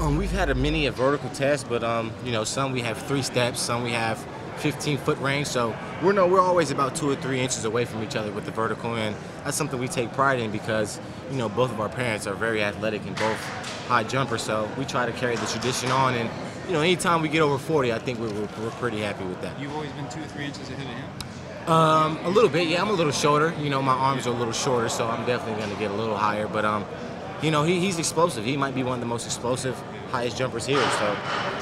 We've had a vertical test, but some we have 3 steps, some we have 15-foot range. So we're always about 2 or 3 inches away from each other with the vertical, and that's something we take pride in because both of our parents are very athletic and both high jumpers. So we try to carry the tradition on, and anytime we get over 40, I think we're pretty happy with that. You've always been 2 or 3 inches ahead of him. A little bit, yeah. I'm a little shorter. My arms are a little shorter, so I'm definitely going to get a little higher. But he's explosive. He might be one of the most explosive, highest jumpers here. So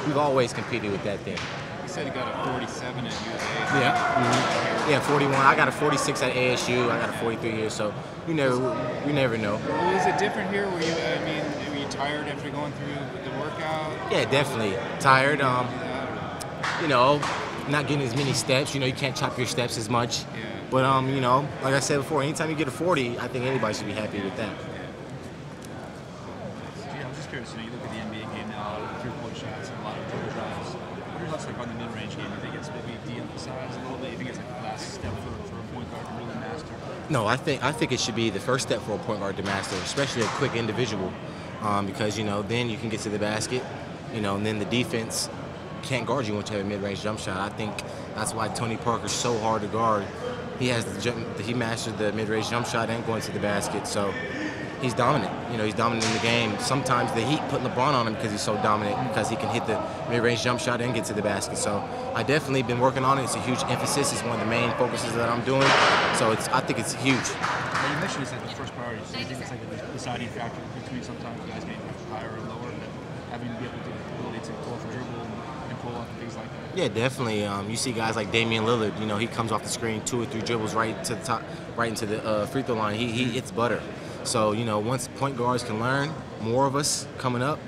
we've always competed with that thing. You said he got a 47 at USA. Yeah. Yeah, 41. I got a 46 at ASU. I got a 43 here. So you never know. Well, is it different here? Were you tired after going through the workout? Yeah, definitely tired. Not getting as many steps. You can't chop your steps as much. Yeah. But like I said before, anytime you get a 40, I think anybody should be happy with that. Yeah, I'm just curious. You look at the NBA game now, 3-point shots and a lot of dribble drives. What are your thoughts on the mid-range game? Do you think it's maybe de-emphasized a little bit? Do you think it's the last step for a point guard to really master? No, I think it should be the first step for a point guard to master, especially a quick individual, because then you can get to the basket, and then the defense can't guard you once you have a mid-range jump shot. I think that's why Tony Parker's so hard to guard. He mastered the mid-range jump shot and going to the basket, so he's dominant. He's dominant in the game. Sometimes the Heat put LeBron on him because he's so dominant, because he can hit the mid-range jump shot and get to the basket. So I definitely been working on it. It's a huge emphasis. It's one of the main focuses that I'm doing. So I think it's huge. Well, you mentioned it's like the first priority. So you think it's like a deciding factor between sometimes guys getting higher or lower, but having to be able to ability to pull off a dribble and pull off and things like that. Yeah, definitely. You see guys like Damian Lillard. He comes off the screen 2 or 3 dribbles right to the top, right into the free throw line. He hits butter. So once point guards can learn, more of us coming up,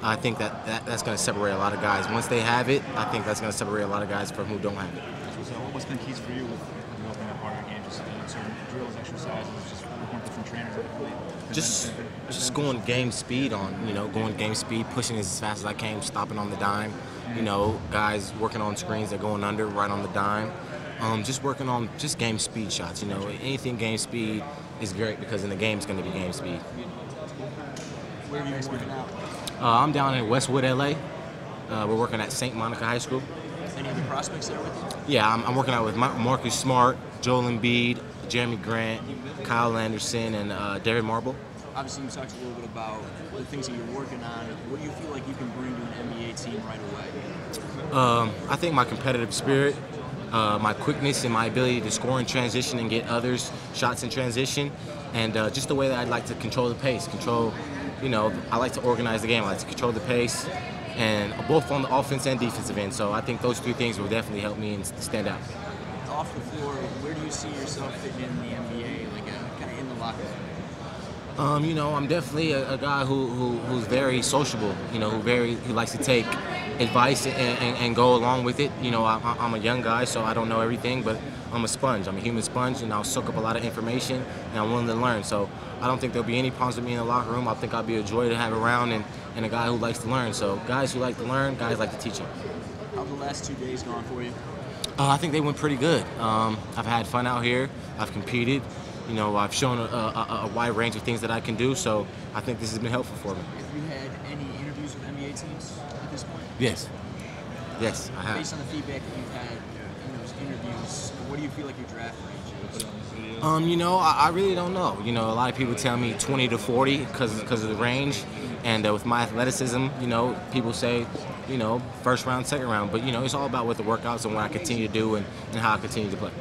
I think that's going to separate a lot of guys. Once they have it, I think that's going to separate a lot of guys from who don't have it. So what's been keys for you with developing that part of your game? Just certain drills, exercises, just working with different trainers. Just going game speed going game speed, pushing as fast as I can, stopping on the dime. Guys working on screens, they're going under right on the dime. Just working on game speed shots. Anything game speed is great because in the game it's going to be game speed. Where are you working out? I'm down in Westwood, LA. We're working at St. Monica High School. Any other prospects there with you? Yeah, I'm working out with Marcus Smart, Joel Embiid, Jeremy Grant, Kyle Anderson, and Derek Marble. Obviously, you talked a little bit about the things that you're working on. What do you feel like you can bring to an NBA team right away? I think my competitive spirit, my quickness, and my ability to score in transition and get others shots in transition, and just the way that I'd like to control the pace. I like to organize the game. I like to control the pace, and both on the offense and defensive end. So I think those 3 things will definitely help me and stand out. Off the floor, where do you see yourself fitting in the NBA, kind of in the locker room? I'm definitely a guy who's very sociable. Who likes to take advice and go along with it. I'm a young guy, so I don't know everything, but I'm a sponge. I'm a human sponge, and I'll soak up a lot of information, and I'm willing to learn. So I don't think there'll be any problems with me in the locker room. I think I'll be a joy to have around, and a guy who likes to learn. So guys who like to learn, guys like to teach them. How've the last 2 days gone for you? I think they went pretty good. I've had fun out here. I've competed. I've shown a wide range of things that I can do, so I think this has been helpful for me. Have you had any interviews with NBA teams at this point? Yes, I have. Based on the feedback that you've had in those interviews, what do you feel like your draft range is? I really don't know. A lot of people tell me 20 to 40 because of the range, and with my athleticism, people say, first round, second round, but it's all about what the workouts and what I continue to do and how I continue to play.